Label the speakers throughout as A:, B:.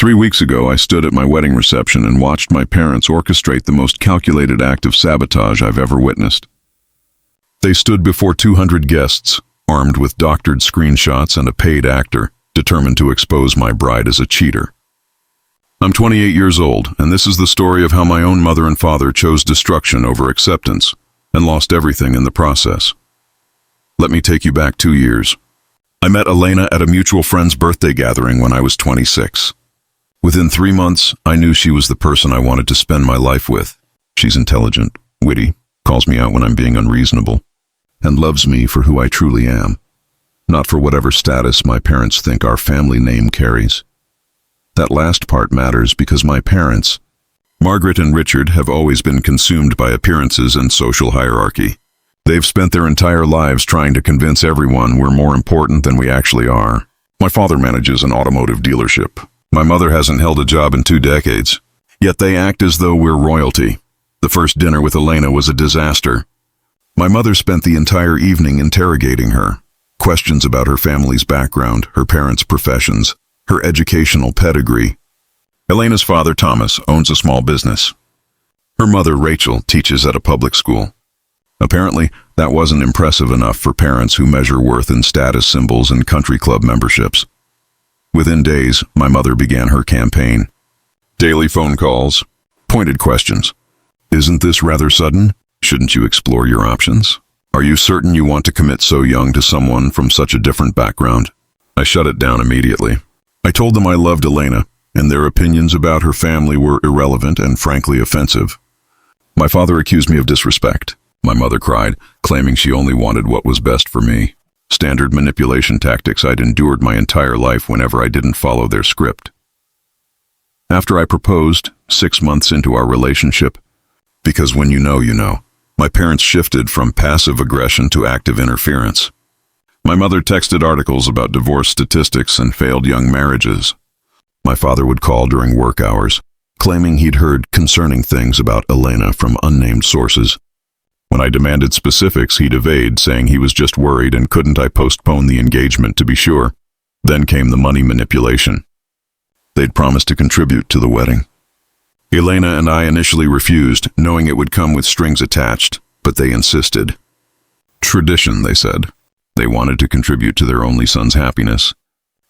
A: 3 weeks ago, I stood at my wedding reception and watched my parents orchestrate the most calculated act of sabotage I've ever witnessed. They stood before 200 guests, armed with doctored screenshots and a paid actor, determined to expose my bride as a cheater. I'm 28 years old, and this is the story of how my own mother and father chose destruction over acceptance and lost everything in the process. Let me take you back 2 years. I met Elena at a mutual friend's birthday gathering when I was 26. Within 3 months, I knew she was the person I wanted to spend my life with. She's intelligent, witty, calls me out when I'm being unreasonable, and loves me for who I truly am, not for whatever status my parents think our family name carries. That last part matters because my parents, Margaret and Richard, have always been consumed by appearances and social hierarchy. They've spent their entire lives trying to convince everyone we're more important than we actually are. My father manages an automotive dealership. My mother hasn't held a job in 2 decades. Yet they act as though we're royalty. The first dinner with Elena was a disaster. My mother spent the entire evening interrogating her. Questions about her family's background, her parents' professions, her educational pedigree. Elena's father, Thomas, owns a small business. Her mother, Rachel, teaches at a public school. Apparently, that wasn't impressive enough for parents who measure worth in status symbols and country club memberships. Within days, my mother began her campaign. Daily phone calls, pointed questions. Isn't this rather sudden? Shouldn't you explore your options? Are you certain you want to commit so young to someone from such a different background? I shut it down immediately. I told them I loved Elena, and their opinions about her family were irrelevant and frankly offensive. My father accused me of disrespect. My mother cried, claiming she only wanted what was best for me. Standard manipulation tactics I'd endured my entire life whenever I didn't follow their script. After I proposed, 6 months into our relationship, because when you know, my parents shifted from passive aggression to active interference. My mother texted articles about divorce statistics and failed young marriages. My father would call during work hours, claiming he'd heard concerning things about Elena from unnamed sources. When I demanded specifics, he'd evade, saying he was just worried and couldn't I postpone the engagement to be sure. Then came the money manipulation. They'd promised to contribute to the wedding. Elena and I initially refused, knowing it would come with strings attached, but they insisted. Tradition, they said. They wanted to contribute to their only son's happiness.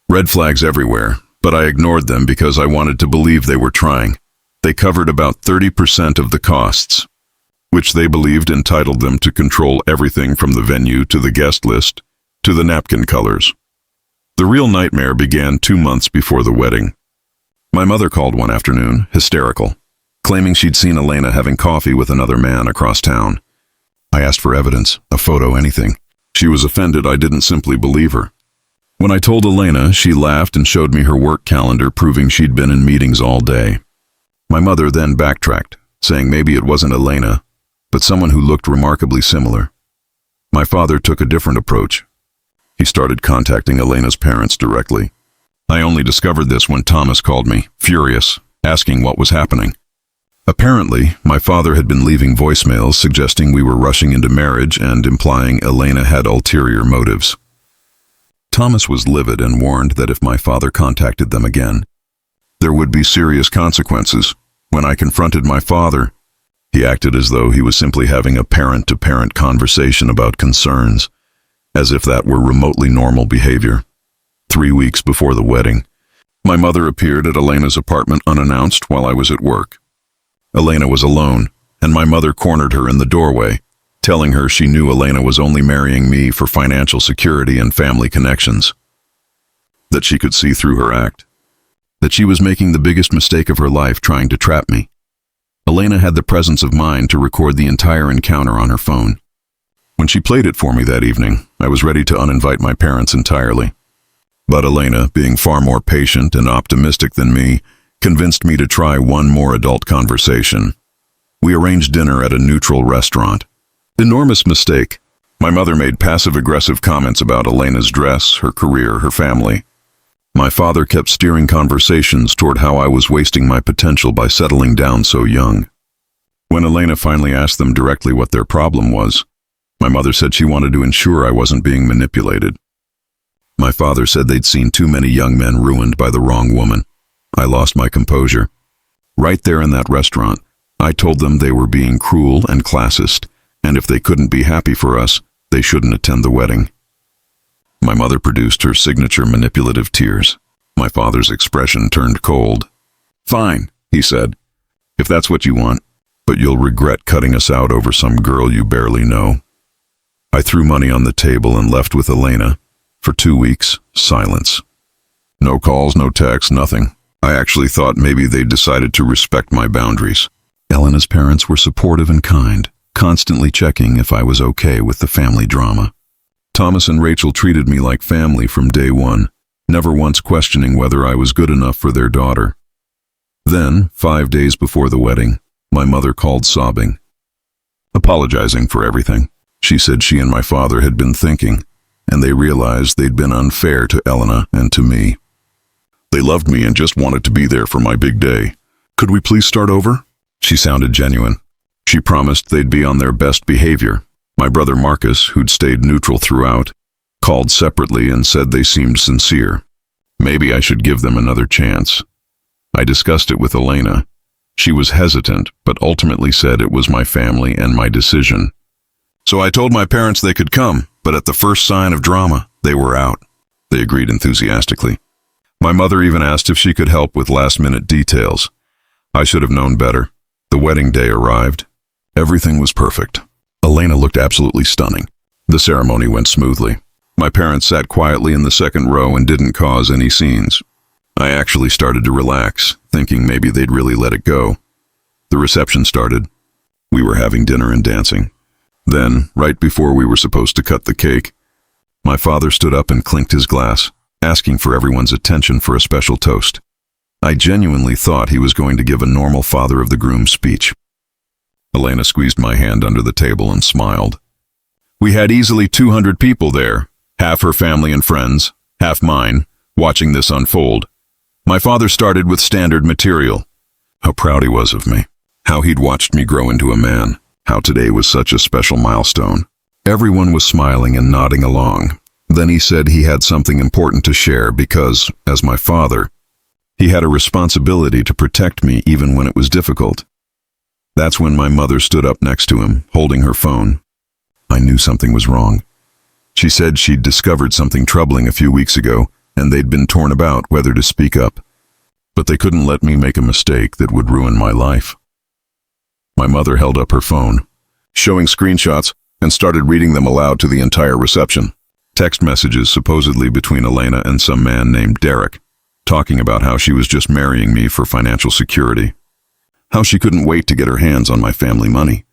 A: Red flags everywhere, but I ignored them because I wanted to believe they were trying. They covered about 30% of the costs, which they believed entitled them to control everything from the venue to the guest list to the napkin colors. The real nightmare began 2 months before the wedding. My mother called one afternoon, hysterical, claiming she'd seen Elena having coffee with another man across town. I asked for evidence, a photo, anything. She was offended I didn't simply believe her. When I told Elena, she laughed and showed me her work calendar, proving she'd been in meetings all day. My mother then backtracked, saying maybe it wasn't Elena, but someone who looked remarkably similar. My father took a different approach. He started contacting Elena's parents directly. I only discovered this when Thomas called me, furious, asking what was happening. Apparently, my father had been leaving voicemails suggesting we were rushing into marriage and implying Elena had ulterior motives. Thomas was livid and warned that if my father contacted them again, there would be serious consequences. When I confronted my father, he acted as though he was simply having a parent-to-parent conversation about concerns, as if that were remotely normal behavior. 3 weeks before the wedding, my mother appeared at Elena's apartment unannounced while I was at work. Elena was alone, and my mother cornered her in the doorway, telling her she knew Elena was only marrying me for financial security and family connections. That she could see through her act. That she was making the biggest mistake of her life trying to trap me. Elena had the presence of mind to record the entire encounter on her phone. When she played it for me that evening, I was ready to uninvite my parents entirely. But Elena, being far more patient and optimistic than me, convinced me to try one more adult conversation. We arranged dinner at a neutral restaurant. Enormous mistake. My mother made passive-aggressive comments about Elena's dress, her career, her family. My father kept steering conversations toward how I was wasting my potential by settling down so young. When Elena finally asked them directly what their problem was, my mother said she wanted to ensure I wasn't being manipulated. My father said they'd seen too many young men ruined by the wrong woman. I lost my composure. Right there in that restaurant, I told them they were being cruel and classist, and if they couldn't be happy for us, they shouldn't attend the wedding. My mother produced her signature manipulative tears. My father's expression turned cold. "Fine," he said, "if that's what you want, but you'll regret cutting us out over some girl you barely know." I threw money on the table and left with Elena. For 2 weeks, silence. No calls, no texts, nothing. I actually thought maybe they'd decided to respect my boundaries. Elena's parents were supportive and kind, constantly checking if I was okay with the family drama. Thomas and Rachel treated me like family from day one, never once questioning whether I was good enough for their daughter. Then, 5 days before the wedding, my mother called sobbing, apologizing for everything. She said she and my father had been thinking, and they realized they'd been unfair to Elena and to me. They loved me and just wanted to be there for my big day. Could we please start over? She sounded genuine. She promised they'd be on their best behavior. My brother Marcus, who'd stayed neutral throughout, called separately and said they seemed sincere. Maybe I should give them another chance. I discussed it with Elena. She was hesitant, but ultimately said it was my family and my decision. So I told my parents they could come, but at the first sign of drama, they were out. They agreed enthusiastically. My mother even asked if she could help with last-minute details. I should have known better. The wedding day arrived. Everything was perfect. Elena looked absolutely stunning. The ceremony went smoothly. My parents sat quietly in the second row and didn't cause any scenes. I actually started to relax, thinking maybe they'd really let it go. The reception started. We were having dinner and dancing. Then, right before we were supposed to cut the cake, my father stood up and clinked his glass, asking for everyone's attention for a special toast. I genuinely thought he was going to give a normal father of the groom speech. Elena squeezed my hand under the table and smiled. We had easily 200 people there, half her family and friends, half mine, watching this unfold. My father started with standard material. How proud he was of me. How he'd watched me grow into a man. How today was such a special milestone. Everyone was smiling and nodding along. Then he said he had something important to share because, as my father, he had a responsibility to protect me even when it was difficult. That's when my mother stood up next to him, holding her phone. I knew something was wrong. She said she'd discovered something troubling a few weeks ago, and they'd been torn about whether to speak up. But they couldn't let me make a mistake that would ruin my life. My mother held up her phone, showing screenshots, and started reading them aloud to the entire reception. Text messages supposedly between Elena and some man named Derek, talking about how she was just marrying me for financial security. How she couldn't wait to get her hands on my family money.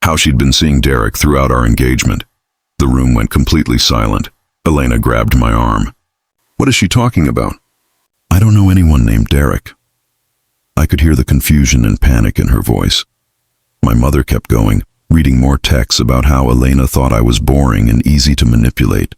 A: How she'd been seeing Derek throughout our engagement. The room went completely silent. Elena grabbed my arm. What is she talking about? I don't know anyone named Derek. I could hear the confusion and panic in her voice. My mother kept going, reading more texts about how Elena thought I was boring and easy to manipulate.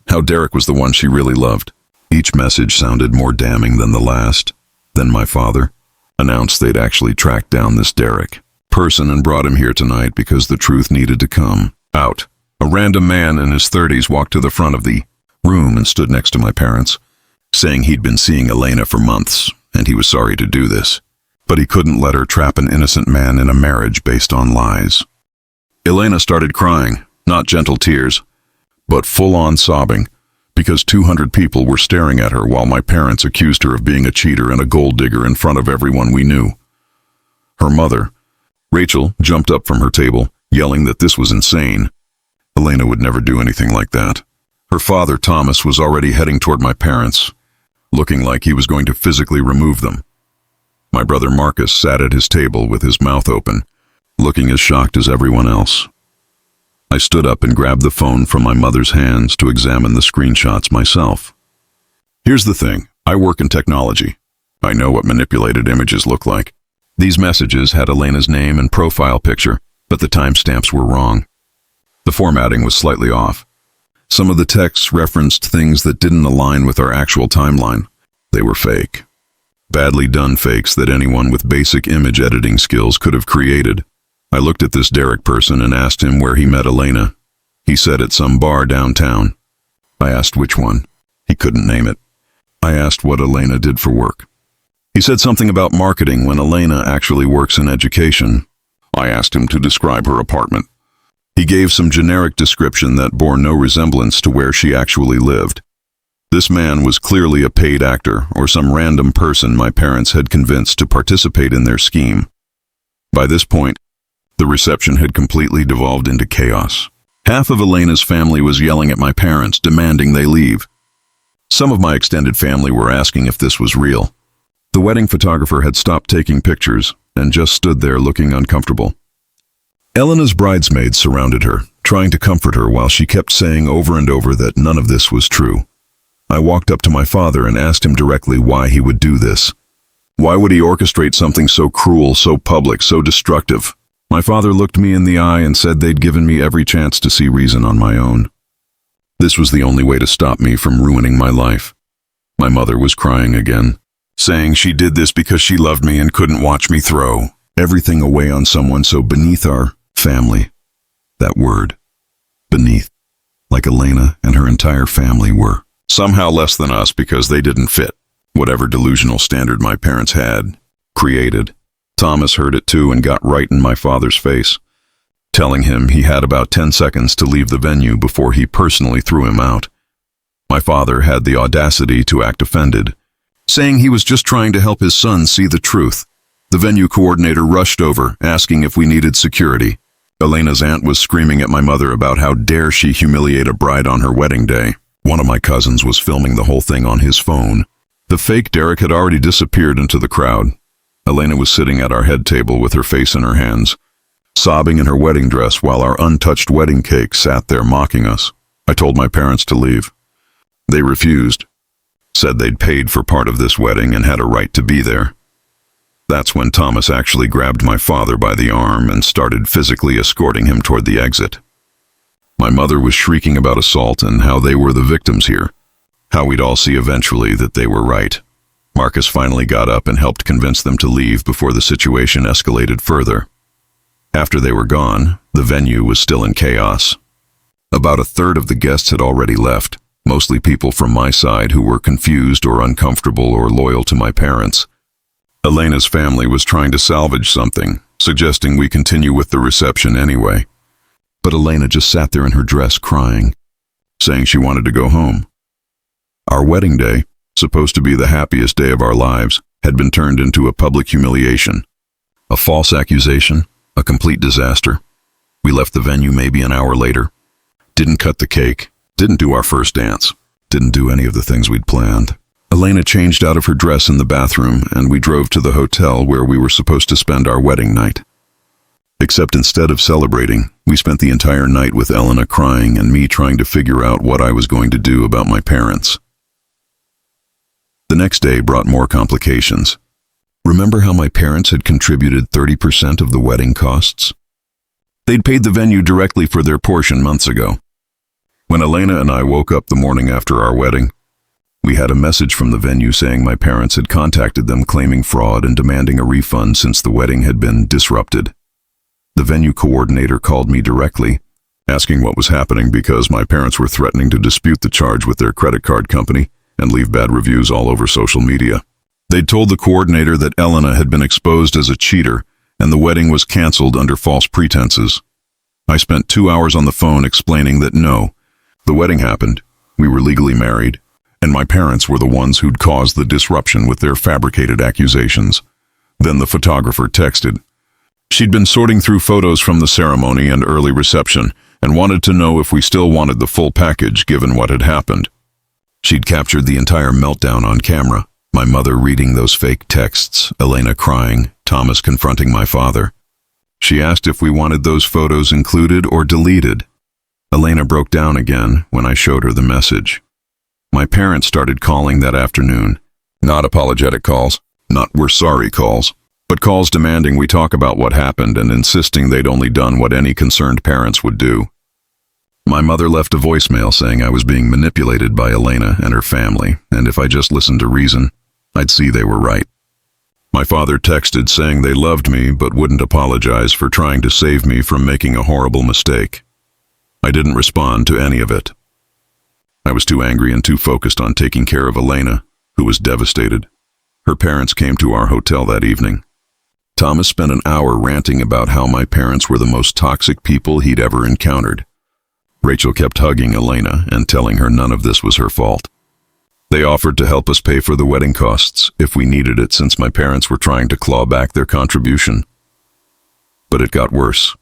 A: How Derek was the one she really loved. Each message sounded more damning than the last. Then my father announced they'd actually tracked down this Derek person and brought him here tonight because the truth needed to come out. A random man in his 30s walked to the front of the room and stood next to my parents, saying he'd been seeing Elena for months and he was sorry to do this, but he couldn't let her trap an innocent man in a marriage based on lies. Elena started crying, not gentle tears, but full-on sobbing, because 200 people were staring at her while my parents accused her of being a cheater and a gold digger in front of everyone we knew. Her mother, Rachel, jumped up from her table, yelling that this was insane. Elena would never do anything like that. Her father, Thomas, was already heading toward my parents, looking like he was going to physically remove them. My brother Marcus sat at his table with his mouth open, looking as shocked as everyone else. I stood up and grabbed the phone from my mother's hands to examine the screenshots myself. Here's the thing, I work in technology. I know what manipulated images look like. These messages had Elena's name and profile picture, but the timestamps were wrong. The formatting was slightly off. Some of the texts referenced things that didn't align with our actual timeline. They were fake. Badly done fakes that anyone with basic image editing skills could have created. I looked at this Derek person and asked him where he met Elena. He said at some bar downtown. I asked which one. He couldn't name it. I asked what Elena did for work. He said something about marketing when Elena actually works in education. I asked him to describe her apartment. He gave some generic description that bore no resemblance to where she actually lived. This man was clearly a paid actor or some random person my parents had convinced to participate in their scheme. By this point, the reception had completely devolved into chaos. Half of Elena's family was yelling at my parents, demanding they leave. Some of my extended family were asking if this was real. The wedding photographer had stopped taking pictures and just stood there looking uncomfortable. Elena's bridesmaids surrounded her, trying to comfort her while she kept saying over and over that none of this was true. I walked up to my father and asked him directly why he would do this. Why would he orchestrate something so cruel, so public, so destructive? My father looked me in the eye and said they'd given me every chance to see reason on my own. This was the only way to stop me from ruining my life. My mother was crying again, saying she did this because she loved me and couldn't watch me throw everything away on someone so beneath our family. That word, beneath, like Elena and her entire family were somehow less than us because they didn't fit whatever delusional standard my parents had created. Thomas heard it too and got right in my father's face, telling him he had about 10 seconds to leave the venue before he personally threw him out. My father had the audacity to act offended, saying he was just trying to help his son see the truth. The venue coordinator rushed over, asking if we needed security. Elena's aunt was screaming at my mother about how dare she humiliate a bride on her wedding day. One of my cousins was filming the whole thing on his phone. The fake Derek had already disappeared into the crowd. Elena was sitting at our head table with her face in her hands, sobbing in her wedding dress while our untouched wedding cake sat there mocking us. I told my parents to leave. They refused, said they'd paid for part of this wedding and had a right to be there. That's when Thomas actually grabbed my father by the arm and started physically escorting him toward the exit. My mother was shrieking about assault and how they were the victims here, how we'd all see eventually that they were right. Marcus finally got up and helped convince them to leave before the situation escalated further. After they were gone, the venue was still in chaos. About a third of the guests had already left, mostly people from my side who were confused or uncomfortable or loyal to my parents. Elena's family was trying to salvage something, suggesting we continue with the reception anyway. But Elena just sat there in her dress crying, saying she wanted to go home. Our wedding day, supposed to be the happiest day of our lives, had been turned into a public humiliation. A false accusation, a complete disaster. We left the venue maybe an hour later. Didn't cut the cake, didn't do our first dance, didn't do any of the things we'd planned. Elena changed out of her dress in the bathroom and we drove to the hotel where we were supposed to spend our wedding night. Except instead of celebrating, we spent the entire night with Elena crying and me trying to figure out what I was going to do about my parents. The next day brought more complications. Remember how my parents had contributed 30% of the wedding costs? They'd paid the venue directly for their portion months ago. When Elena and I woke up the morning after our wedding, we had a message from the venue saying my parents had contacted them claiming fraud and demanding a refund since the wedding had been disrupted. The venue coordinator called me directly, asking what was happening because my parents were threatening to dispute the charge with their credit card company and leave bad reviews all over social media. They'd told the coordinator that Elena had been exposed as a cheater and the wedding was canceled under false pretenses. I spent 2 hours on the phone explaining that no, the wedding happened, we were legally married, and my parents were the ones who'd caused the disruption with their fabricated accusations. Then the photographer texted. She'd been sorting through photos from the ceremony and early reception and wanted to know if we still wanted the full package given what had happened. She'd captured the entire meltdown on camera, my mother reading those fake texts, Elena crying, Thomas confronting my father. She asked if we wanted those photos included or deleted. Elena broke down again when I showed her the message. My parents started calling that afternoon. Not apologetic calls, not we're sorry calls, but calls demanding we talk about what happened and insisting they'd only done what any concerned parents would do. My mother left a voicemail saying I was being manipulated by Elena and her family, and if I just listened to reason, I'd see they were right. My father texted saying they loved me but wouldn't apologize for trying to save me from making a horrible mistake. I didn't respond to any of it. I was too angry and too focused on taking care of Elena, who was devastated. Her parents came to our hotel that evening. Thomas spent an hour ranting about how my parents were the most toxic people he'd ever encountered. Rachel kept hugging Elena and telling her none of this was her fault. They offered to help us pay for the wedding costs if we needed it, since my parents were trying to claw back their contribution. But it got worse.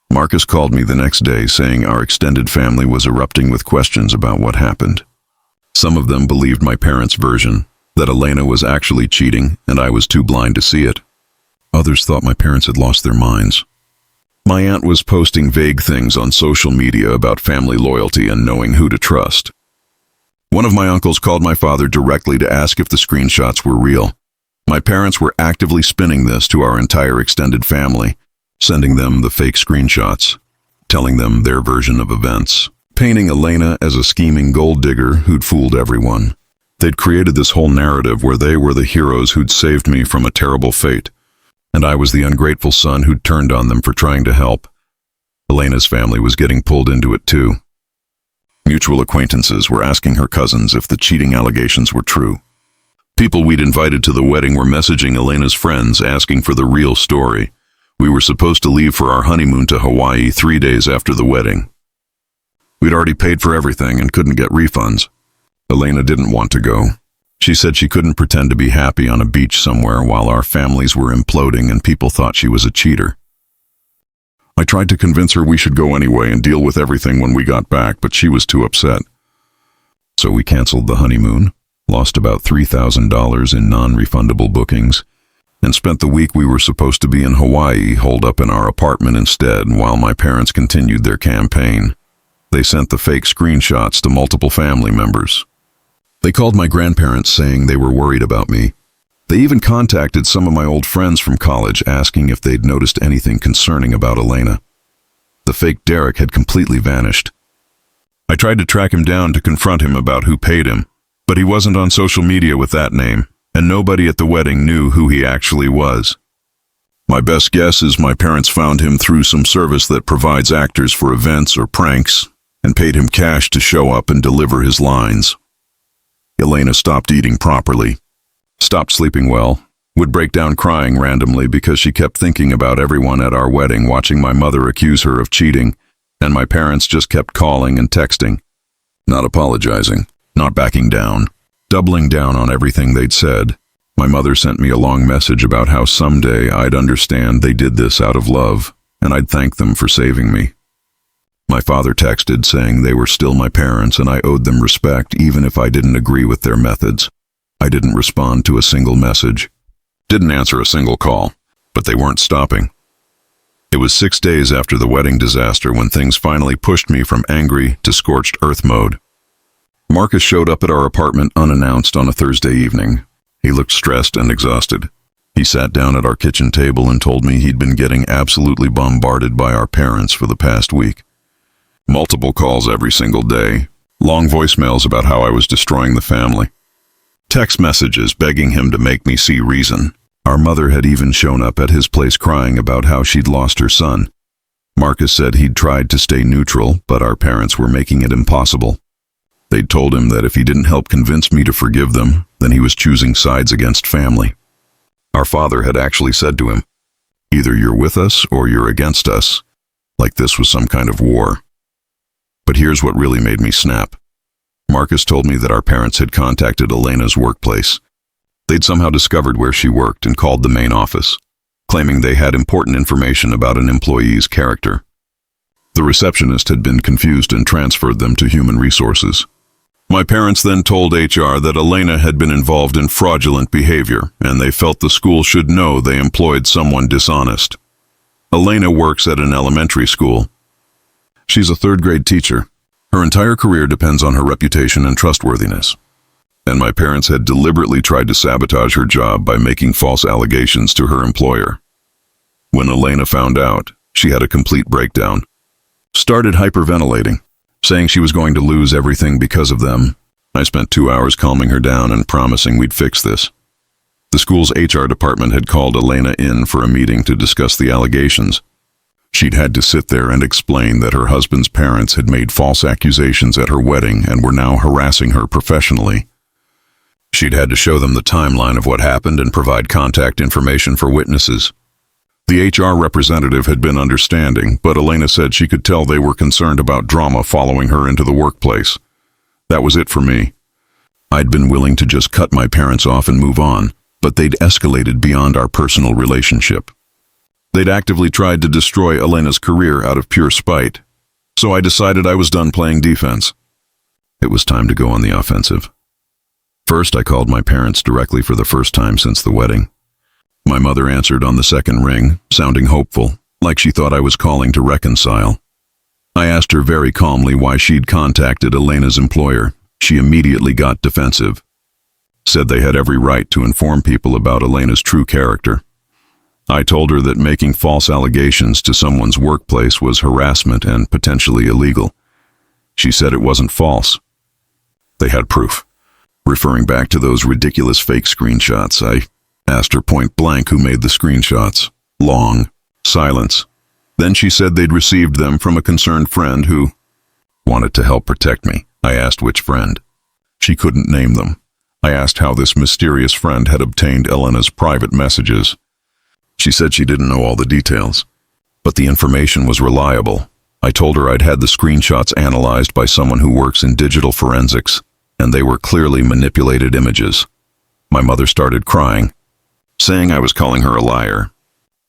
A: Marcus called me the next day saying our extended family was erupting with questions about what happened. Some of them believed my parents' version, that Elena was actually cheating and I was too blind to see it. Others thought my parents had lost their minds. My aunt was posting vague things on social media about family loyalty and knowing who to trust. One of my uncles called my father directly to ask if the screenshots were real. My parents were actively spinning this to our entire extended family, sending them the fake screenshots, telling them their version of events, painting Elena as a scheming gold digger who'd fooled everyone. They'd created this whole narrative where they were the heroes who'd saved me from a terrible fate, and I was the ungrateful son who'd turned on them for trying to help. Elena's family was getting pulled into it too. Mutual acquaintances were asking her cousins if the cheating allegations were true. People we'd invited to the wedding were messaging Elena's friends asking for the real story. We were supposed to leave for our honeymoon to Hawaii 3 days after the wedding. We'd already paid for everything and couldn't get refunds. Elena didn't want to go. She said she couldn't pretend to be happy on a beach somewhere while our families were imploding and people thought she was a cheater. I tried to convince her we should go anyway and deal with everything when we got back, but she was too upset. So we canceled the honeymoon, lost about $3,000 in non-refundable bookings, and spent the week we were supposed to be in Hawaii holed up in our apartment instead while my parents continued their campaign. They sent the fake screenshots to multiple family members. They called my grandparents saying they were worried about me. They even contacted some of my old friends from college asking if they'd noticed anything concerning about Elena. The fake Derek had completely vanished. I tried to track him down to confront him about who paid him, but he wasn't on social media with that name, and nobody at the wedding knew who he actually was. My best guess is my parents found him through some service that provides actors for events or pranks, and paid him cash to show up and deliver his lines. Elena stopped eating properly, stopped sleeping well, would break down crying randomly because she kept thinking about everyone at our wedding watching my mother accuse her of cheating, and my parents just kept calling and texting, not apologizing, not backing down, doubling down on everything they'd said. My mother sent me a long message about how someday I'd understand they did this out of love, and I'd thank them for saving me. My father texted saying they were still my parents and I owed them respect even if I didn't agree with their methods. I didn't respond to a single message, didn't answer a single call, but they weren't stopping. It was 6 days after the wedding disaster when things finally pushed me from angry to scorched earth mode. Marcus showed up at our apartment unannounced on a Thursday evening. He looked stressed and exhausted. He sat down at our kitchen table and told me he'd been getting absolutely bombarded by our parents for the past week. Multiple calls every single day, long voicemails about how I was destroying the family. Text messages begging him to make me see reason. Our mother had even shown up at his place crying about how she'd lost her son. Marcus said he'd tried to stay neutral, but our parents were making it impossible. They'd told him that if he didn't help convince me to forgive them, then he was choosing sides against family. Our father had actually said to him, "Either you're with us or you're against us," like this was some kind of war. But here's what really made me snap. Marcus told me that our parents had contacted Elena's workplace. They'd somehow discovered where she worked and called the main office, claiming they had important information about an employee's character. The receptionist had been confused and transferred them to human resources. My parents then told HR that Elena had been involved in fraudulent behavior, and they felt the school should know they employed someone dishonest. Elena works at an elementary school. She's a third-grade teacher. Her entire career depends on her reputation and trustworthiness. And my parents had deliberately tried to sabotage her job by making false allegations to her employer. When Elena found out, she had a complete breakdown. Started hyperventilating, saying she was going to lose everything because of them. I spent 2 hours calming her down and promising we'd fix this. The school's HR department had called Elena in for a meeting to discuss the allegations. She'd had to sit there and explain that her husband's parents had made false accusations at her wedding and were now harassing her professionally. She'd had to show them the timeline of what happened and provide contact information for witnesses. The HR representative had been understanding, but Elena said she could tell they were concerned about drama following her into the workplace. That was it for me. I'd been willing to just cut my parents off and move on, but they'd escalated beyond our personal relationship. They'd actively tried to destroy Elena's career out of pure spite, so I decided I was done playing defense. It was time to go on the offensive. First, I called my parents directly for the first time since the wedding. My mother answered on the second ring, sounding hopeful, like she thought I was calling to reconcile. I asked her very calmly why she'd contacted Elena's employer. She immediately got defensive. Said they had every right to inform people about Elena's true character. I told her that making false allegations to someone's workplace was harassment and potentially illegal. She said it wasn't false. They had proof. Referring back to those ridiculous fake screenshots, I asked her point blank who made the screenshots. Long silence. Then she said they'd received them from a concerned friend who wanted to help protect me. I asked which friend. She couldn't name them. I asked how this mysterious friend had obtained Elena's private messages. She said she didn't know all the details, but the information was reliable. I told her I'd had the screenshots analyzed by someone who works in digital forensics, and they were clearly manipulated images. My mother started crying, saying I was calling her a liar,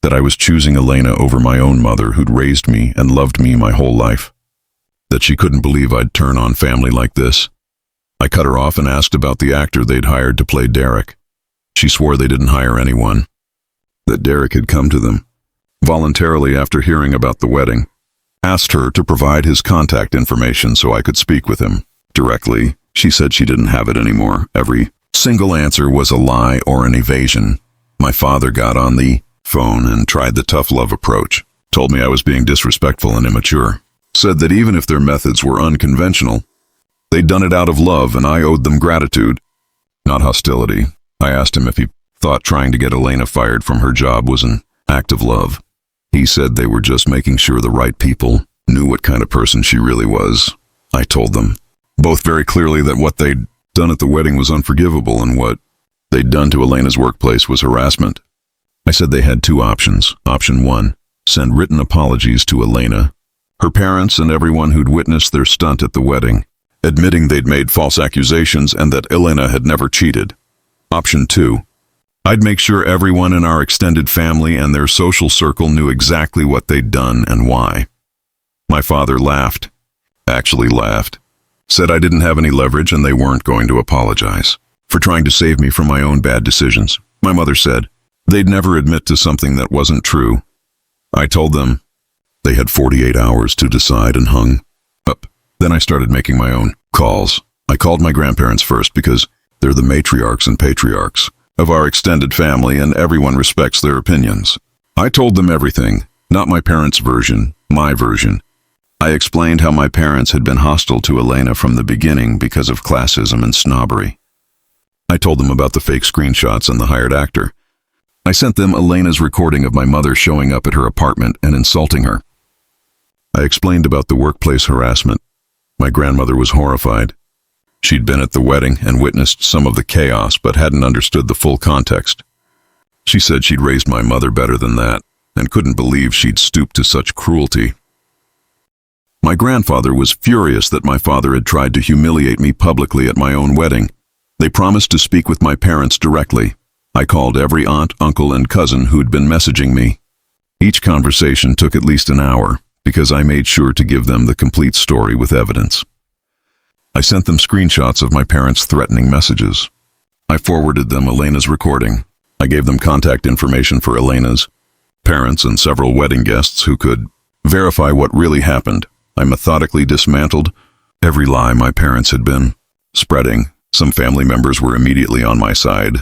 A: that I was choosing Elena over my own mother who'd raised me and loved me my whole life, that she couldn't believe I'd turn on family like this. I cut her off and asked about the actor they'd hired to play Derek. She swore they didn't hire anyone, that Derek had come to them voluntarily after hearing about the wedding. Asked her to provide his contact information so I could speak with him directly. She said she didn't have it anymore. Every single answer was a lie or an evasion. My father got on the phone and tried the tough love approach, told me I was being disrespectful and immature, said that even if their methods were unconventional, they'd done it out of love and I owed them gratitude, not hostility. I asked him if he thought trying to get Elena fired from her job was an act of love. He said they were just making sure the right people knew what kind of person she really was. I told them, both very clearly, that what they'd done at the wedding was unforgivable and what they'd done to Elena's workplace was harassment. I said they had two options. Option one, send written apologies to Elena, her parents, and everyone who'd witnessed their stunt at the wedding, admitting they'd made false accusations and that Elena had never cheated. Option two, I'd make sure everyone in our extended family and their social circle knew exactly what they'd done and why. My father laughed, actually laughed, said I didn't have any leverage and they weren't going to apologize for trying to save me from my own bad decisions. My mother said they'd never admit to something that wasn't true. I told them they had 48 hours to decide and hung up. Then I started making my own calls. I called my grandparents first because they're the matriarchs and patriarchs of our extended family and everyone respects their opinions. I told them everything, not my parents' version, my version. I explained how my parents had been hostile to Elena from the beginning because of classism and snobbery. I told them about the fake screenshots and the hired actor. I sent them Elena's recording of my mother showing up at her apartment and insulting her. I explained about the workplace harassment. My grandmother was horrified. She'd been at the wedding and witnessed some of the chaos but hadn't understood the full context. She said she'd raised my mother better than that and couldn't believe she'd stooped to such cruelty. My grandfather was furious that my father had tried to humiliate me publicly at my own wedding. They promised to speak with my parents directly. I called every aunt, uncle, and cousin who'd been messaging me. Each conversation took at least an hour because I made sure to give them the complete story with evidence. I sent them screenshots of my parents' threatening messages. I forwarded them Elena's recording. I gave them contact information for Elena's parents and several wedding guests who could verify what really happened. I methodically dismantled every lie my parents had been spreading. Some family members were immediately on my side.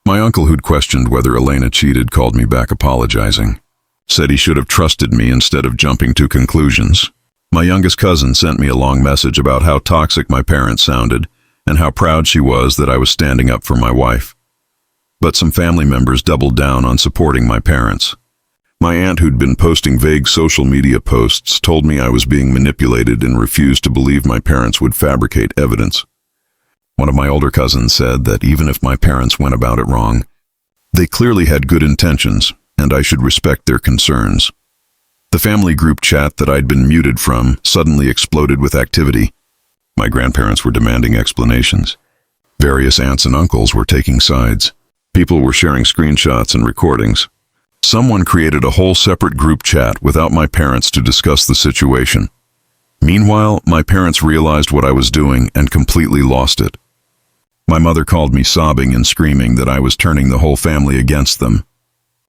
A: My uncle, who'd questioned whether Elena cheated, called me back apologizing. Said he should have trusted me instead of jumping to conclusions. My youngest cousin sent me a long message about how toxic my parents sounded and how proud she was that I was standing up for my wife. But some family members doubled down on supporting my parents. My aunt, who'd been posting vague social media posts, told me I was being manipulated and refused to believe my parents would fabricate evidence. One of my older cousins said that even if my parents went about it wrong, they clearly had good intentions, and I should respect their concerns. The family group chat that I'd been muted from suddenly exploded with activity. My grandparents were demanding explanations. Various aunts and uncles were taking sides. People were sharing screenshots and recordings. Someone created a whole separate group chat without my parents to discuss the situation. Meanwhile, my parents realized what I was doing and completely lost it. My mother called me sobbing and screaming that I was turning the whole family against them.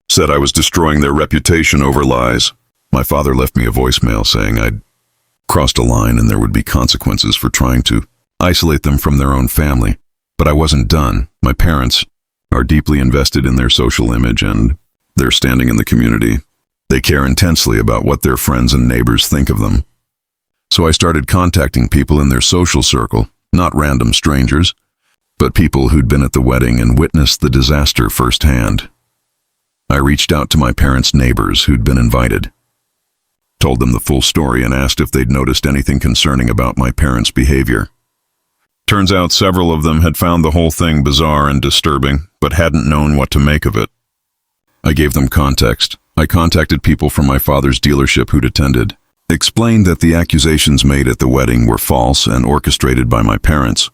A: Said I was destroying their reputation over lies. My father left me a voicemail saying I'd crossed a line and there would be consequences for trying to isolate them from their own family. But I wasn't done. My parents are deeply invested in their social image and their standing in the community. They care intensely about what their friends and neighbors think of them. So I started contacting people in their social circle, not random strangers, but people who'd been at the wedding and witnessed the disaster firsthand. I reached out to my parents' neighbors who'd been invited, told them the full story and asked if they'd noticed anything concerning about my parents' behavior. Turns out several of them had found the whole thing bizarre and disturbing, but hadn't known what to make of it. I gave them context. I contacted people from my father's dealership who'd attended, explained that the accusations made at the wedding were false and orchestrated by my parents.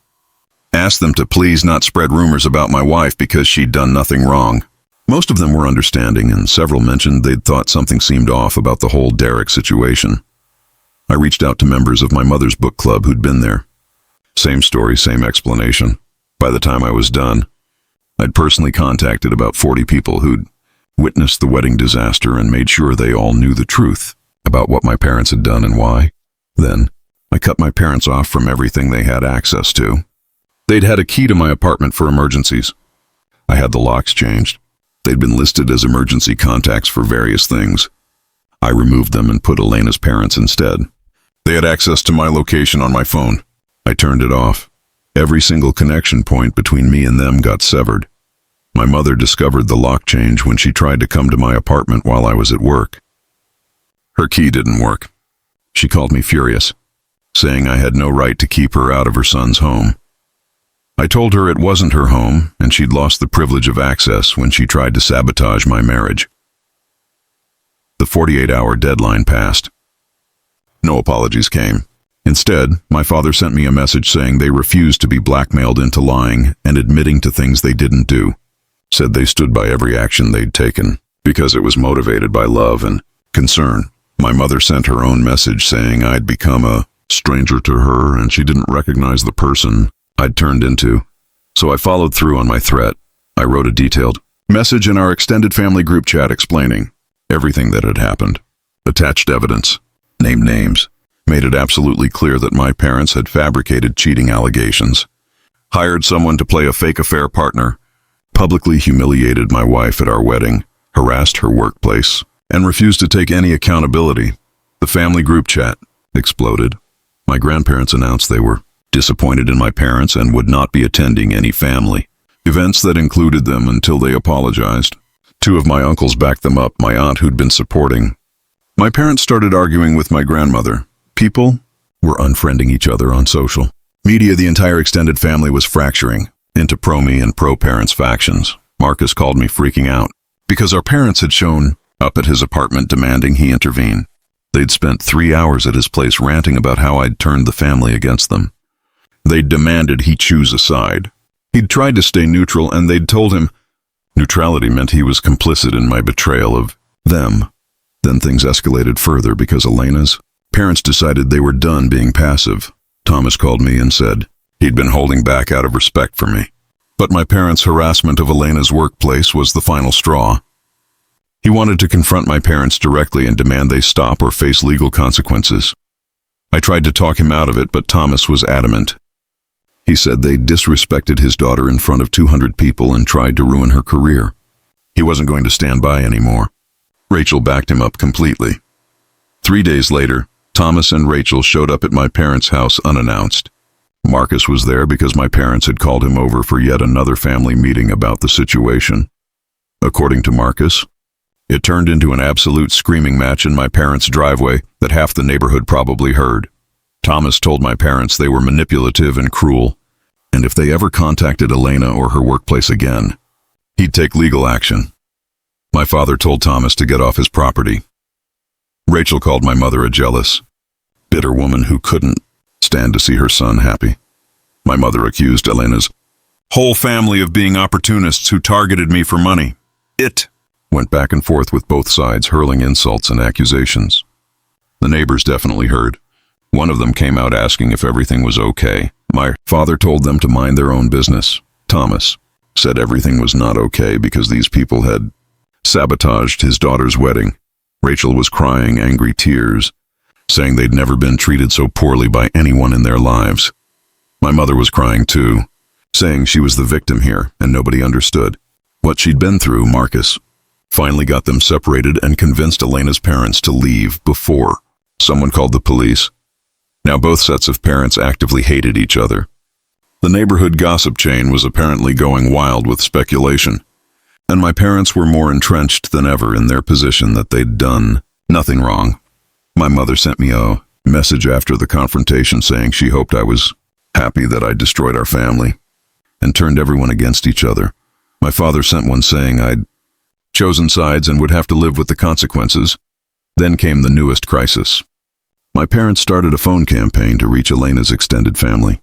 A: Asked them to please not spread rumors about my wife because she'd done nothing wrong. Most of them were understanding, and several mentioned they'd thought something seemed off about the whole Derek situation. I reached out to members of my mother's book club who'd been there. Same story, same explanation. By the time I was done, I'd personally contacted about 40 people who'd witnessed the wedding disaster and made sure they all knew the truth about what my parents had done and why. Then, I cut my parents off from everything they had access to. They'd had a key to my apartment for emergencies. I had the locks changed. They'd been listed as emergency contacts for various things. I removed them and put Elena's parents instead. They had access to my location on my phone. I turned it off. Every single connection point between me and them got severed. My mother discovered the lock change when she tried to come to my apartment while I was at work. Her key didn't work. She called me furious, saying I had no right to keep her out of her son's home. I told her it wasn't her home and she'd lost the privilege of access when she tried to sabotage my marriage. The 48-hour deadline passed. No apologies came. Instead, my father sent me a message saying they refused to be blackmailed into lying and admitting to things they didn't do. Said they stood by every action they'd taken because it was motivated by love and concern. My mother sent her own message saying I'd become a stranger to her and she didn't recognize the person I'd turned into. So I followed through on my threat. I wrote a detailed message in our extended family group chat explaining everything that had happened. Attached evidence, named names, made it absolutely clear that my parents had fabricated cheating allegations, hired someone to play a fake affair partner, publicly humiliated my wife at our wedding, harassed her workplace, and refused to take any accountability. The family group chat exploded. My grandparents announced they were disappointed in my parents and would not be attending any family events that included them until they apologized. Two of my uncles backed them up, my aunt who'd been supporting. My parents started arguing with my grandmother. People were unfriending each other on social media. The entire extended family was fracturing into pro-me and pro-parents factions. Marcus called me freaking out because our parents had shown up at his apartment demanding he intervene. They'd spent 3 hours at his place ranting about how I'd turned the family against them. They'd demanded he choose a side. He'd tried to stay neutral and they'd told him neutrality meant he was complicit in my betrayal of them. Then things escalated further because Elena's parents decided they were done being passive. Thomas called me and said he'd been holding back out of respect for me. But my parents' harassment of Elena's workplace was the final straw. He wanted to confront my parents directly and demand they stop or face legal consequences. I tried to talk him out of it, but Thomas was adamant. He said they disrespected his daughter in front of 200 people and tried to ruin her career. He wasn't going to stand by anymore. Rachel backed him up completely. 3 days later, Thomas and Rachel showed up at my parents' house unannounced. Marcus was there because my parents had called him over for yet another family meeting about the situation. According to Marcus, it turned into an absolute screaming match in my parents' driveway that half the neighborhood probably heard. Thomas told my parents they were manipulative and cruel, and if they ever contacted Elena or her workplace again, he'd take legal action. My father told Thomas to get off his property. Rachel called my mother a jealous, bitter woman who couldn't stand to see her son happy. My mother accused Elena's whole family of being opportunists who targeted me for money. It went back and forth with both sides, hurling insults and accusations. The neighbors definitely heard. One of them came out asking if everything was okay. My father told them to mind their own business. Thomas said everything was not okay because these people had sabotaged his daughter's wedding. Rachel was crying angry tears, saying they'd never been treated so poorly by anyone in their lives. My mother was crying too, saying she was the victim here and nobody understood what she'd been through. Marcus finally got them separated and convinced Elena's parents to leave before someone called the police. Now both sets of parents actively hated each other. The neighborhood gossip chain was apparently going wild with speculation, and my parents were more entrenched than ever in their position that they'd done nothing wrong. My mother sent me a message after the confrontation saying she hoped I was happy that I destroyed our family and turned everyone against each other. My father sent one saying I'd chosen sides and would have to live with the consequences. Then came the newest crisis. My parents started a phone campaign to reach Elena's extended family.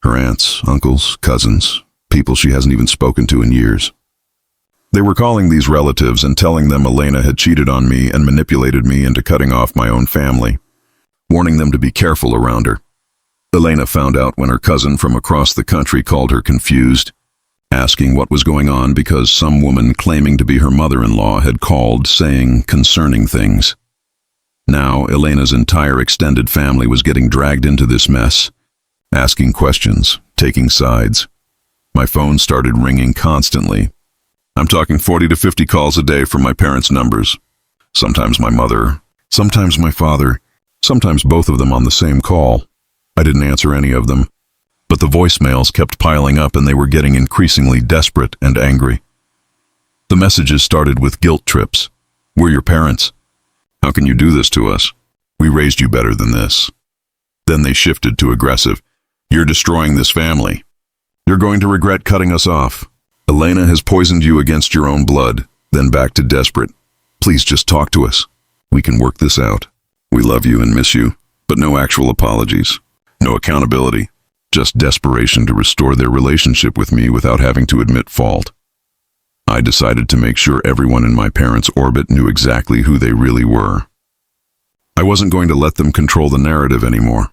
A: Her aunts, uncles, cousins, people she hasn't even spoken to in years. They were calling these relatives and telling them Elena had cheated on me and manipulated me into cutting off my own family, warning them to be careful around her. Elena found out when her cousin from across the country called her confused, asking what was going on because some woman claiming to be her mother-in-law had called saying concerning things. Now, Elena's entire extended family was getting dragged into this mess, asking questions, taking sides. My phone started ringing constantly. I'm talking 40 to 50 calls a day from my parents' numbers. Sometimes my mother, sometimes my father, sometimes both of them on the same call. I didn't answer any of them, but the voicemails kept piling up and they were getting increasingly desperate and angry. The messages started with guilt trips. We're your parents. How can you do this to us? We raised you better than this. Then they shifted to aggressive. You're destroying this family. You're going to regret cutting us off. Elena has poisoned you against your own blood. Then back to desperate. Please just talk to us. We can work this out. We love you and miss you, but no actual apologies. No accountability. Just desperation to restore their relationship with me without having to admit fault. I decided to make sure everyone in my parents' orbit knew exactly who they really were. I wasn't going to let them control the narrative anymore.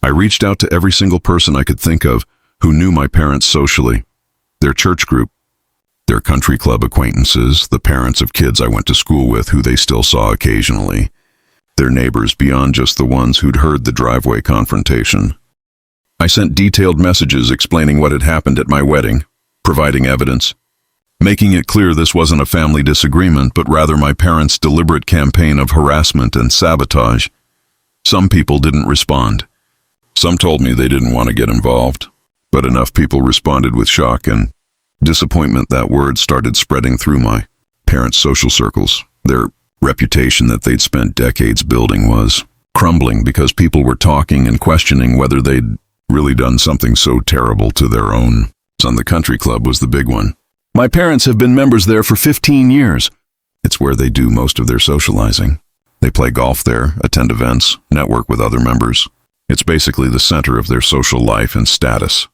A: I reached out to every single person I could think of who knew my parents socially, their church group, their country club acquaintances, the parents of kids I went to school with who they still saw occasionally, their neighbors beyond just the ones who'd heard the driveway confrontation. I sent detailed messages explaining what had happened at my wedding, providing evidence, making it clear this wasn't a family disagreement, but rather my parents' deliberate campaign of harassment and sabotage. Some people didn't respond. Some told me they didn't want to get involved, but enough people responded with shock and disappointment that word started spreading through my parents' social circles. Their reputation that they'd spent decades building was crumbling because people were talking and questioning whether they'd really done something so terrible to their own son. The country club was the big one. My parents have been members there for 15 years. It's where they do most of their socializing. They play golf there, attend events, network with other members. It's basically the center of their social life and status.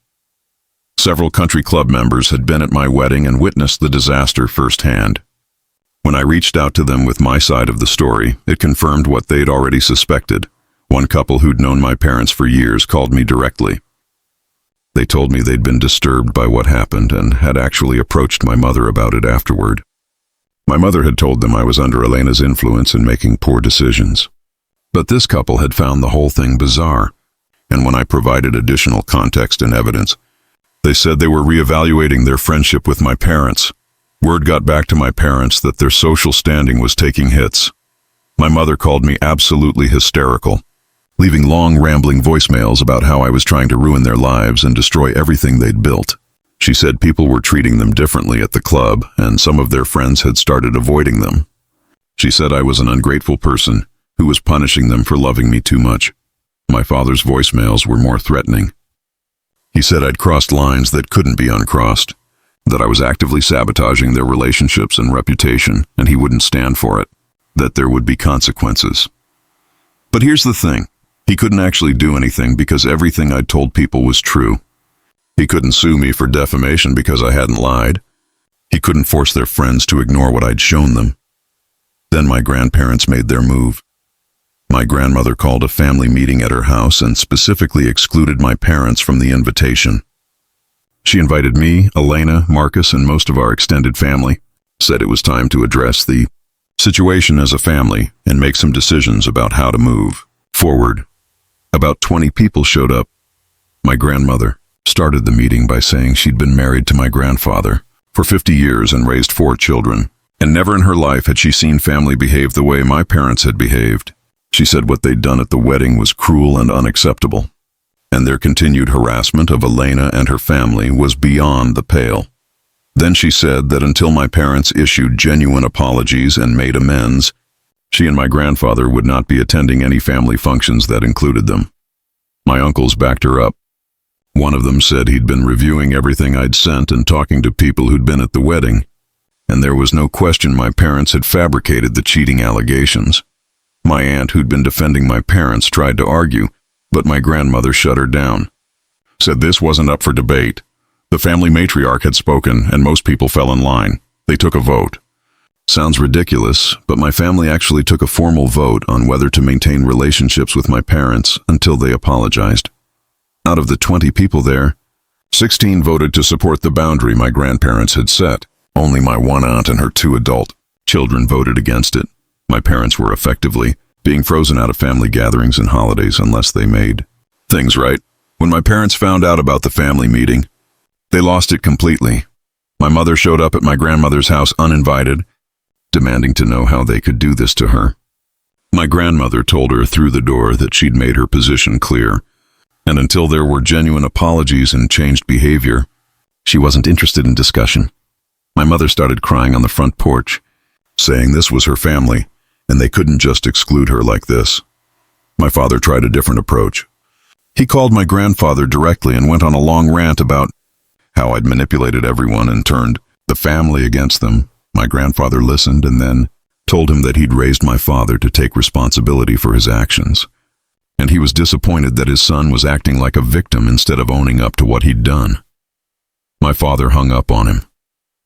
A: Several country club members had been at my wedding and witnessed the disaster firsthand. When I reached out to them with my side of the story, it confirmed what they'd already suspected. One couple who'd known my parents for years called me directly. They told me they'd been disturbed by what happened and had actually approached my mother about it afterward. My mother had told them I was under Elena's influence and making poor decisions. But this couple had found the whole thing bizarre, and when I provided additional context and evidence, they said they were reevaluating their friendship with my parents. Word got back to my parents that their social standing was taking hits. My mother called me absolutely hysterical, leaving long rambling voicemails about how I was trying to ruin their lives and destroy everything they'd built. She said people were treating them differently at the club, and some of their friends had started avoiding them. She said I was an ungrateful person who was punishing them for loving me too much. My father's voicemails were more threatening. He said I'd crossed lines that couldn't be uncrossed, that I was actively sabotaging their relationships and reputation, and he wouldn't stand for it, that there would be consequences. But here's the thing. He couldn't actually do anything because everything I'd told people was true. He couldn't sue me for defamation because I hadn't lied. He couldn't force their friends to ignore what I'd shown them. Then my grandparents made their move. My grandmother called a family meeting at her house and specifically excluded my parents from the invitation. She invited me, Elena, Marcus, and most of our extended family, said it was time to address the situation as a family and make some decisions about how to move forward. About 20 people showed up. My grandmother started the meeting by saying she'd been married to my grandfather for 50 years and raised 4 children, and never in her life had she seen family behave the way my parents had behaved. She said what they'd done at the wedding was cruel and unacceptable, and their continued harassment of Elena and her family was beyond the pale. Then she said that until my parents issued genuine apologies and made amends, she and my grandfather would not be attending any family functions that included them. My uncles backed her up. One of them said he'd been reviewing everything I'd sent and talking to people who'd been at the wedding, and there was no question my parents had fabricated the cheating allegations. My aunt, who'd been defending my parents, tried to argue, but my grandmother shut her down. Said this wasn't up for debate. The family matriarch had spoken, and most people fell in line. They took a vote. Sounds ridiculous, but my family actually took a formal vote on whether to maintain relationships with my parents until they apologized. Out of the 20 people there, 16 voted to support the boundary my grandparents had set. Only my one aunt and her 2 adult children voted against it. My parents were effectively being frozen out of family gatherings and holidays unless they made things right. When my parents found out about the family meeting, they lost it completely. My mother showed up at my grandmother's house uninvited, demanding to know how they could do this to her. My grandmother told her through the door that she'd made her position clear, and until there were genuine apologies and changed behavior, she wasn't interested in discussion. My mother started crying on the front porch, saying this was her family, and they couldn't just exclude her like this. My father tried a different approach. He called my grandfather directly and went on a long rant about how I'd manipulated everyone and turned the family against them. My grandfather listened and then told him that he'd raised my father to take responsibility for his actions, and he was disappointed that his son was acting like a victim instead of owning up to what he'd done. My father hung up on him.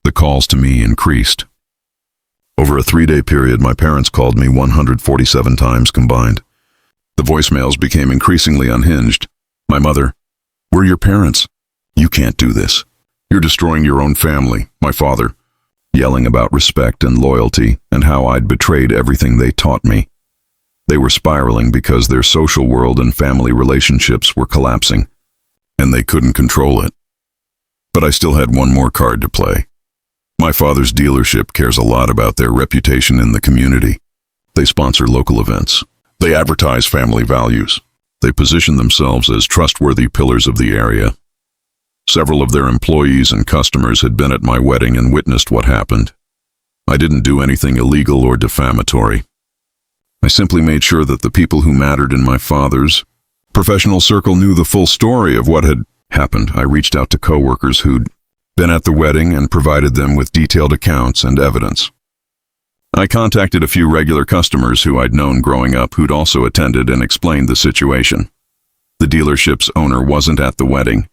A: The calls to me increased. Over a 3-day period, my parents called me 147 times combined. The voicemails became increasingly unhinged. My mother, "We're your parents. You can't do this. You're destroying your own family." My father, yelling about respect and loyalty and how I'd betrayed everything they taught me. They were spiraling because their social world and family relationships were collapsing, and they couldn't control it. But I still had one more card to play. My father's dealership cares a lot about their reputation in the community. They sponsor local events. They advertise family values. They position themselves as trustworthy pillars of the area. Several of their employees and customers had been at my wedding and witnessed what happened. I didn't do anything illegal or defamatory. I simply made sure that the people who mattered in my father's professional circle knew the full story of what had happened. I reached out to coworkers who'd been at the wedding and provided them with detailed accounts and evidence. I contacted a few regular customers who I'd known growing up who'd also attended and explained the situation. The dealership's owner wasn't at the wedding,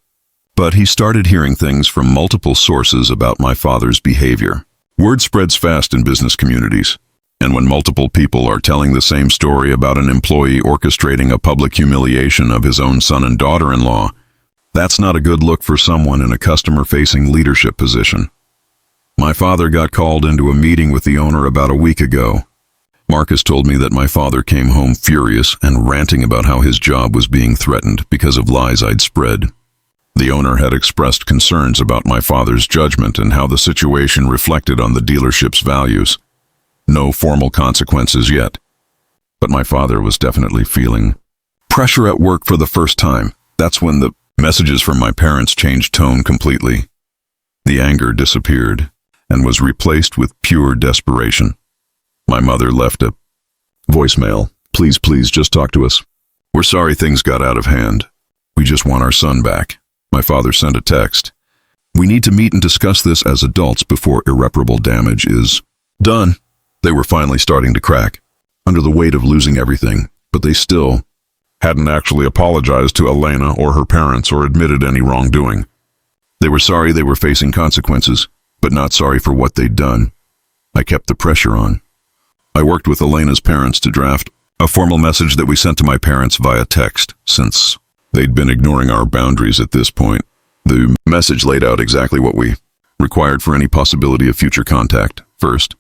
A: but he started hearing things from multiple sources about my father's behavior. Word spreads fast in business communities, and when multiple people are telling the same story about an employee orchestrating a public humiliation of his own son and daughter-in-law, that's not a good look for someone in a customer-facing leadership position. My father got called into a meeting with the owner about a week ago. Marcus told me that my father came home furious and ranting about how his job was being threatened because of lies I'd spread. The owner had expressed concerns about my father's judgment and how the situation reflected on the dealership's values. No formal consequences yet, but my father was definitely feeling pressure at work for the first time. That's when the messages from my parents changed tone completely. The anger disappeared and was replaced with pure desperation. My mother left a voicemail. Please, just talk to us. We're sorry things got out of hand. We just want our son back. My father sent a text. We need to meet and discuss this as adults before irreparable damage is done. They were finally starting to crack, under the weight of losing everything, but they still hadn't actually apologized to Elena or her parents or admitted any wrongdoing. They were sorry they were facing consequences, but not sorry for what they'd done. I kept the pressure on. I worked with Elena's parents to draft a formal message that we sent to my parents via text, since they'd been ignoring our boundaries at this point. The message laid out exactly what we required for any possibility of future contact. First,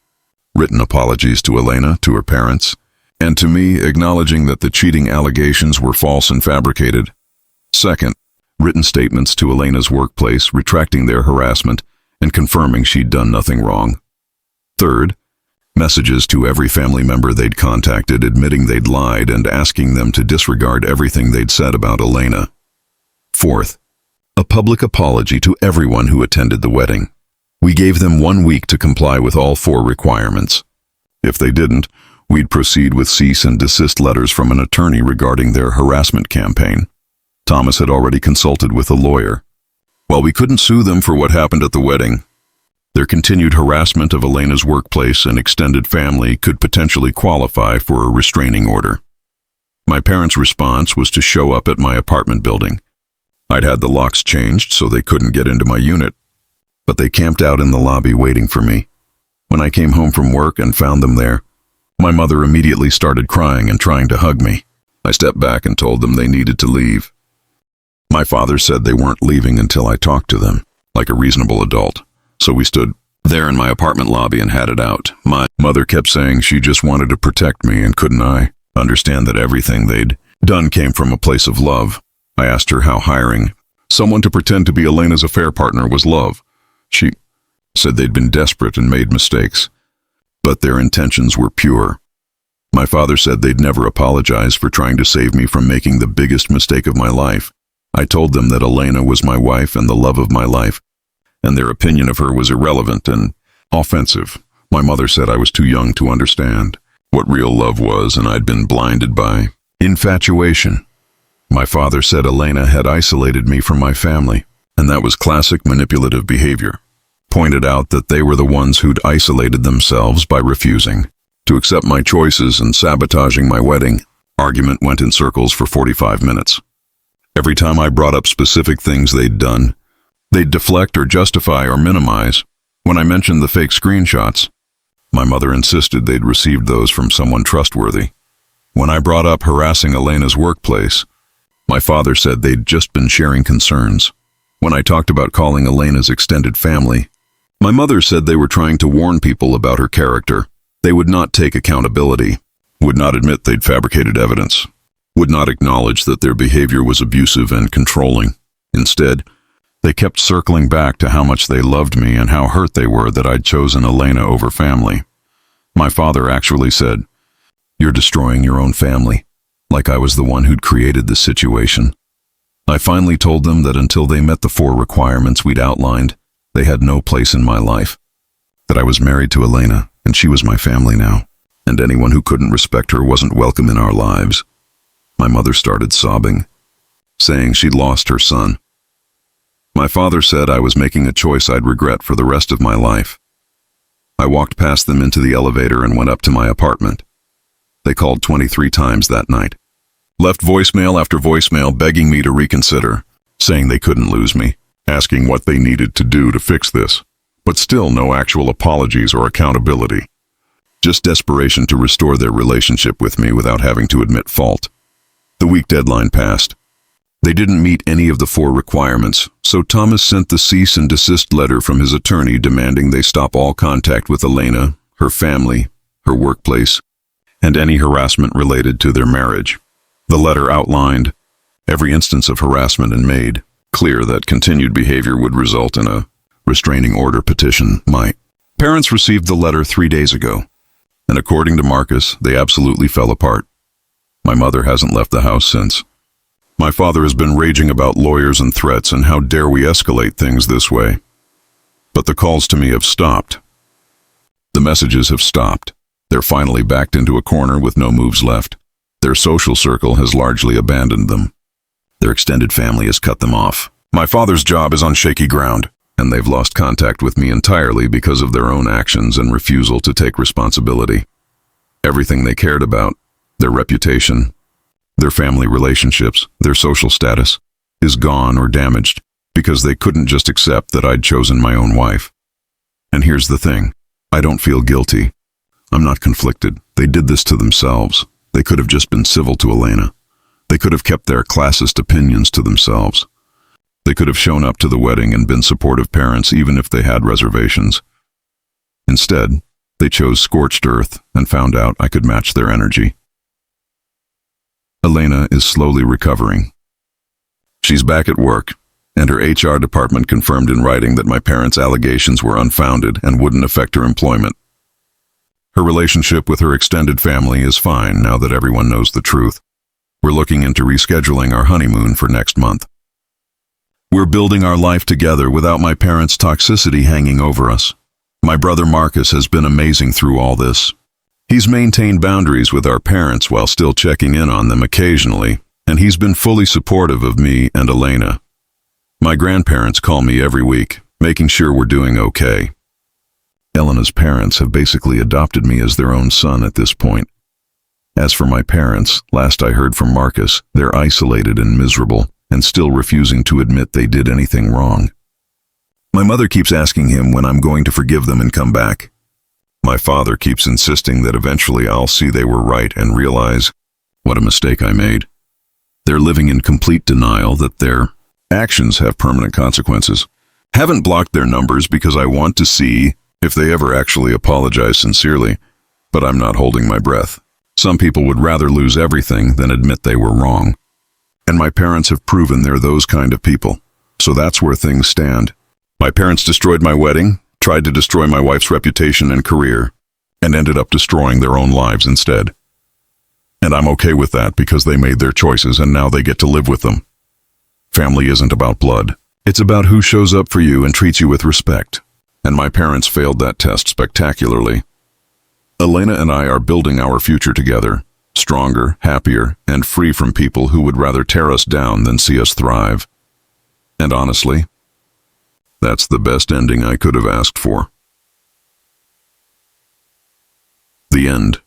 A: written apologies to Elena, to her parents, and to me, acknowledging that the cheating allegations were false and fabricated. Second, written statements to Elena's workplace retracting their harassment and confirming she'd done nothing wrong. Third, messages to every family member they'd contacted admitting they'd lied and asking them to disregard everything they'd said about Elena. Fourth, a public apology to everyone who attended the wedding. We gave them 1 week to comply with all 4 requirements. If they didn't, we'd proceed with cease and desist letters from an attorney regarding their harassment campaign. Thomas had already consulted with a lawyer. While we couldn't sue them for what happened at the wedding, their continued harassment of Elena's workplace and extended family could potentially qualify for a restraining order. My parents' response was to show up at my apartment building. I'd had the locks changed so they couldn't get into my unit, but they camped out in the lobby waiting for me. When I came home from work and found them there, my mother immediately started crying and trying to hug me. I stepped back and told them they needed to leave. My father said they weren't leaving until I talked to them, like a reasonable adult. So we stood there in my apartment lobby and had it out. My mother kept saying she just wanted to protect me, and couldn't I understand that everything they'd done came from a place of love. I asked her how hiring someone to pretend to be Elena's affair partner was love. She said they'd been desperate and made mistakes, but their intentions were pure. My father said they'd never apologize for trying to save me from making the biggest mistake of my life. I told them that Elena was my wife and the love of my life, and their opinion of her was irrelevant and offensive. My mother said I was too young to understand what real love was, and I'd been blinded by infatuation. My father said Elena had isolated me from my family, and that was classic manipulative behavior. Pointed out that they were the ones who'd isolated themselves by refusing to accept my choices and sabotaging my wedding. Argument went in circles for 45 minutes. Every time I brought up specific things they'd done, they'd deflect or justify or minimize. When I mentioned the fake screenshots, my mother insisted they'd received those from someone trustworthy. When I brought up harassing Elena's workplace, my father said they'd just been sharing concerns. When I talked about calling Elena's extended family, my mother said they were trying to warn people about her character. They would not take accountability, would not admit they'd fabricated evidence, would not acknowledge that their behavior was abusive and controlling. Instead, they kept circling back to how much they loved me and how hurt they were that I'd chosen Elena over family. My father actually said, "You're destroying your own family," like I was the one who'd created this situation. I finally told them that until they met the 4 requirements we'd outlined, they had no place in my life, that I was married to Elena and she was my family now, and anyone who couldn't respect her wasn't welcome in our lives. My mother started sobbing, saying she'd lost her son. My father said I was making a choice I'd regret for the rest of my life. I walked past them into the elevator and went up to my apartment. They called 23 times that night, left voicemail after voicemail begging me to reconsider, saying they couldn't lose me, asking what they needed to do to fix this, but still no actual apologies or accountability. Just desperation to restore their relationship with me without having to admit fault. The week deadline passed. They didn't meet any of the 4 requirements, so Thomas sent the cease and desist letter from his attorney demanding they stop all contact with Elena, her family, her workplace, and any harassment related to their marriage. The letter outlined every instance of harassment and made clear that continued behavior would result in a restraining order petition. My parents received the letter 3 days ago, and according to Marcus, they absolutely fell apart. My mother hasn't left the house since. My father has been raging about lawyers and threats and how dare we escalate things this way. But the calls to me have stopped. The messages have stopped. They're finally backed into a corner with no moves left. Their social circle has largely abandoned them. Their extended family has cut them off. My father's job is on shaky ground, and they've lost contact with me entirely because of their own actions and refusal to take responsibility. Everything they cared about, their reputation, their family relationships, their social status, is gone or damaged because they couldn't just accept that I'd chosen my own wife. And here's the thing, I don't feel guilty. I'm not conflicted. They did this to themselves. They could have just been civil to Elena. They could have kept their classist opinions to themselves. They could have shown up to the wedding and been supportive parents even if they had reservations. Instead, they chose scorched earth and found out I could match their energy. Elena is slowly recovering. She's back at work, and her HR department confirmed in writing that my parents' allegations were unfounded and wouldn't affect her employment. Her relationship with her extended family is fine now that everyone knows the truth. We're looking into rescheduling our honeymoon for next month. We're building our life together without my parents' toxicity hanging over us. My brother Marcus has been amazing through all this. He's maintained boundaries with our parents while still checking in on them occasionally, and he's been fully supportive of me and Elena. My grandparents call me every week, making sure we're doing okay. Elena's parents have basically adopted me as their own son at this point. As for my parents, last I heard from Marcus, they're isolated and miserable, and still refusing to admit they did anything wrong. My mother keeps asking him when I'm going to forgive them and come back. My father keeps insisting that eventually I'll see they were right and realize what a mistake I made. They're living in complete denial that their actions have permanent consequences. Haven't blocked their numbers because I want to see if they ever actually apologize sincerely, but I'm not holding my breath. Some people would rather lose everything than admit they were wrong. And my parents have proven they're those kind of people. So that's where things stand. My parents destroyed my wedding, tried to destroy my wife's reputation and career, and ended up destroying their own lives instead. And I'm okay with that because they made their choices and now they get to live with them. Family isn't about blood. It's about who shows up for you and treats you with respect. And my parents failed that test spectacularly. Elena and I are building our future together, stronger, happier, and free from people who would rather tear us down than see us thrive. And honestly, that's the best ending I could have asked for. The end.